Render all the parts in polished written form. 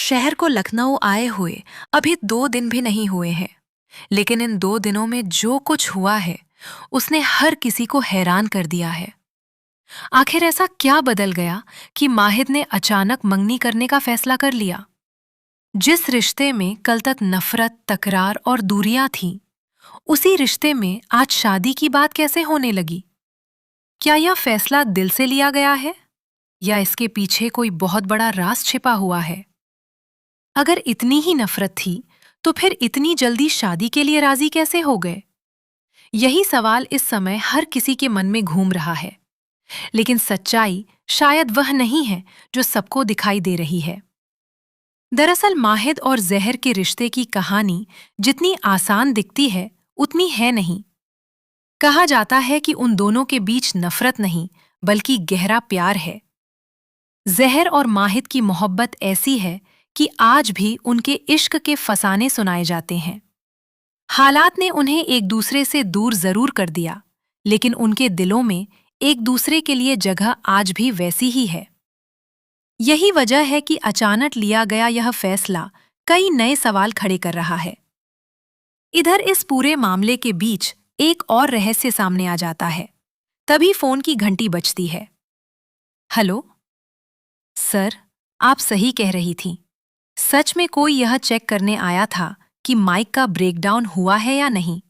शहर को लखनऊ आए हुए अभी 2 दिन भी नहीं हुए हैं, लेकिन इन 2 दिनों में जो कुछ हुआ है उसने हर किसी को हैरान कर दिया है। आखिर ऐसा क्या बदल गया कि माहिद ने अचानक मंगनी करने का फैसला कर लिया? जिस रिश्ते में कल तक नफरत, तकरार और दूरियां थीं, उसी रिश्ते में आज शादी की बात कैसे होने लगी? क्या यह फैसला दिल से लिया गया है या इसके पीछे कोई बहुत बड़ा राज छिपा हुआ है? अगर इतनी ही नफरत थी, तो फिर इतनी जल्दी शादी के लिए राजी कैसे हो गए? यही सवाल इस समय हर किसी के मन में घूम रहा है, लेकिन सच्चाई शायद वह नहीं है जो सबको दिखाई दे रही है। दरअसल माहिद और जहर के रिश्ते की कहानी जितनी आसान दिखती है, उतनी है नहीं। कहा जाता है कि उन दोनों के बीच नफरत नहीं, बल्कि गहरा प्यार है। जहर और माहिद की मोहब्बत ऐसी है कि आज भी उनके इश्क के फसाने सुनाए जाते हैं। हालात ने उन्हें एक दूसरे से दूर जरूर कर दिया, लेकिन उनके दिलों में एक दूसरे के लिए जगह आज भी वैसी ही है। यही वजह है कि अचानक लिया गया यह फैसला कई नए सवाल खड़े कर रहा है। इधर इस पूरे मामले के बीच एक और रहस्य सामने आ जाता है। तभी फोन की घंटी बजती है। हेलो सर, आप सही कह रही थीं। सच में कोई यह चेक करने आया था कि माइक का ब्रेकडाउन हुआ है या नहीं।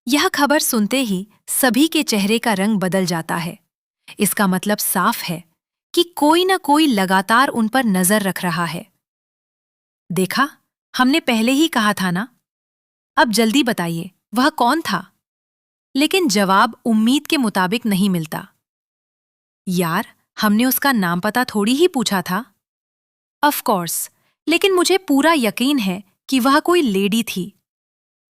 यह खबर सुनते ही सभी के चेहरे का रंग बदल जाता है। इसका मतलब साफ है कि कोई न कोई लगातार उन पर नजर रख रहा है। देखा, हमने पहले ही कहा था ना। अब जल्दी बताइए, वह कौन था? लेकिन जवाब उम्मीद के मुताबिक नहीं मिलता। यार, हमने उसका नाम पता थोड़ी ही पूछा था। ऑफ कोर्स, लेकिन मुझे पूरा यकीन है कि वह कोई लेडी थी।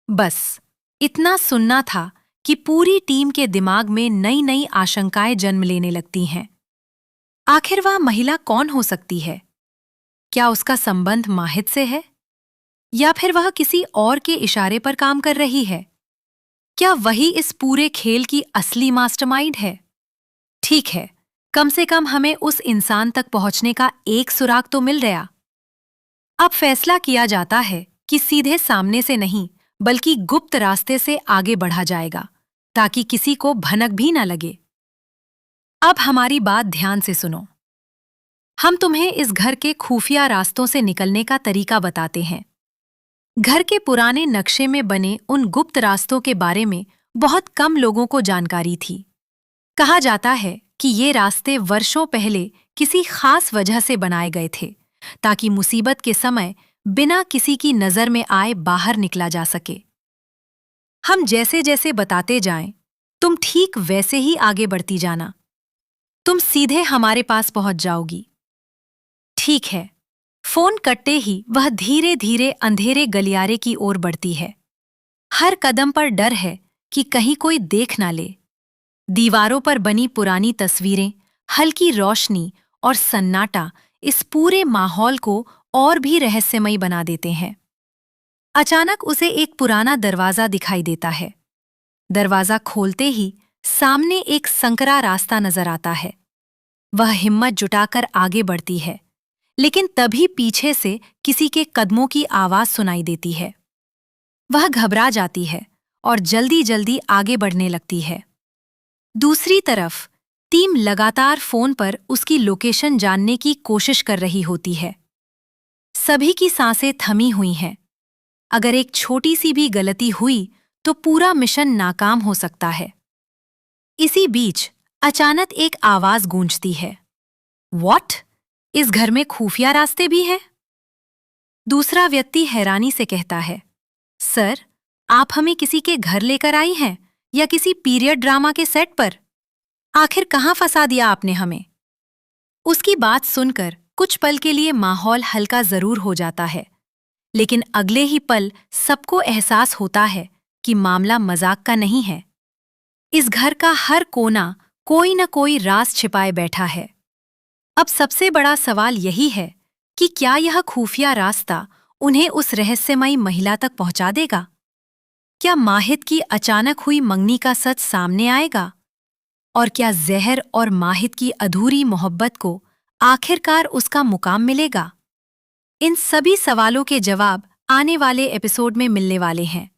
बस इतना सुनना था कि पूरी टीम के दिमाग में नई नई आशंकाएं जन्म लेने लगती हैं। आखिर वह महिला कौन हो सकती है? क्या उसका संबंध माहिद से है, या फिर वह किसी और के इशारे पर काम कर रही है? क्या वही इस पूरे खेल की असली मास्टरमाइंड है? ठीक है, कम से कम हमें उस इंसान तक पहुंचने का एक सुराग तो मिल गया। अब फैसला किया जाता है कि सीधे सामने से नहीं, बल्कि गुप्त रास्ते से आगे बढ़ा जाएगा, ताकि किसी को भनक भी न लगे। अब हमारी बात ध्यान से सुनो। हम तुम्हें इस घर के खुफिया रास्तों से निकलने का तरीका बताते हैं। घर के पुराने नक्शे में बने उन गुप्त रास्तों के बारे में बहुत कम लोगों को जानकारी थी। कहा जाता है कि ये रास्ते वर्षों पहले किसी खास वजह से बनाए गए थे, ताकि मुसीबत के समय बिना किसी की नजर में आए बाहर निकला जा सके। हम जैसे जैसे बताते जाएं, तुम ठीक वैसे ही आगे बढ़ती जाना। तुम सीधे हमारे पास पहुंच जाओगी। ठीक है। फोन कटते ही वह धीरे धीरे अंधेरे गलियारे की ओर बढ़ती है। हर कदम पर डर है कि कहीं कोई देख ना ले। दीवारों पर बनी पुरानी तस्वीरें, हल्की रोशनी और सन्नाटा इस पूरे माहौल को और भी रहस्यमयी बना देते हैं। अचानक उसे एक पुराना दरवाजा दिखाई देता है। दरवाजा खोलते ही सामने एक संकरा रास्ता नजर आता है। वह हिम्मत जुटाकर आगे बढ़ती है, लेकिन तभी पीछे से किसी के कदमों की आवाज सुनाई देती है। वह घबरा जाती है और जल्दी जल्दी आगे बढ़ने लगती है। दूसरी तरफ टीम लगातार फोन पर उसकी लोकेशन जानने की कोशिश कर रही होती है। सभी की सांसें थमी हुई हैं। अगर एक छोटी सी भी गलती हुई तो पूरा मिशन नाकाम हो सकता है। इसी बीच अचानक एक आवाज गूंजती है। व्हाट? इस घर में खुफिया रास्ते भी हैं? दूसरा व्यक्ति हैरानी से कहता है, सर, आप हमें किसी के घर लेकर आई हैं या किसी पीरियड ड्रामा के सेट पर? आखिर कहाँ फंसा दिया आपने हमें? उसकी बात सुनकर कुछ पल के लिए माहौल हल्का जरूर हो जाता है, लेकिन अगले ही पल सबको एहसास होता है कि मामला मजाक का नहीं है। इस घर का हर कोना कोई न कोई राज छिपाए बैठा है। अब सबसे बड़ा सवाल यही है कि क्या यह खुफिया रास्ता उन्हें उस रहस्यमयी महिला तक पहुंचा देगा? क्या माहिद की अचानक हुई मंगनी का सच सामने आएगा? और क्या जहर और माहिद की अधूरी मोहब्बत को आखिरकार उसका मुकाम मिलेगा? इन सभी सवालों के जवाब आने वाले एपिसोड में मिलने वाले हैं,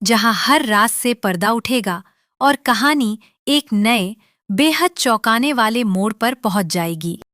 जहां हर राज से पर्दा उठेगा और कहानी एक नए, बेहद चौंकाने वाले मोड़ पर पहुंच जाएगी।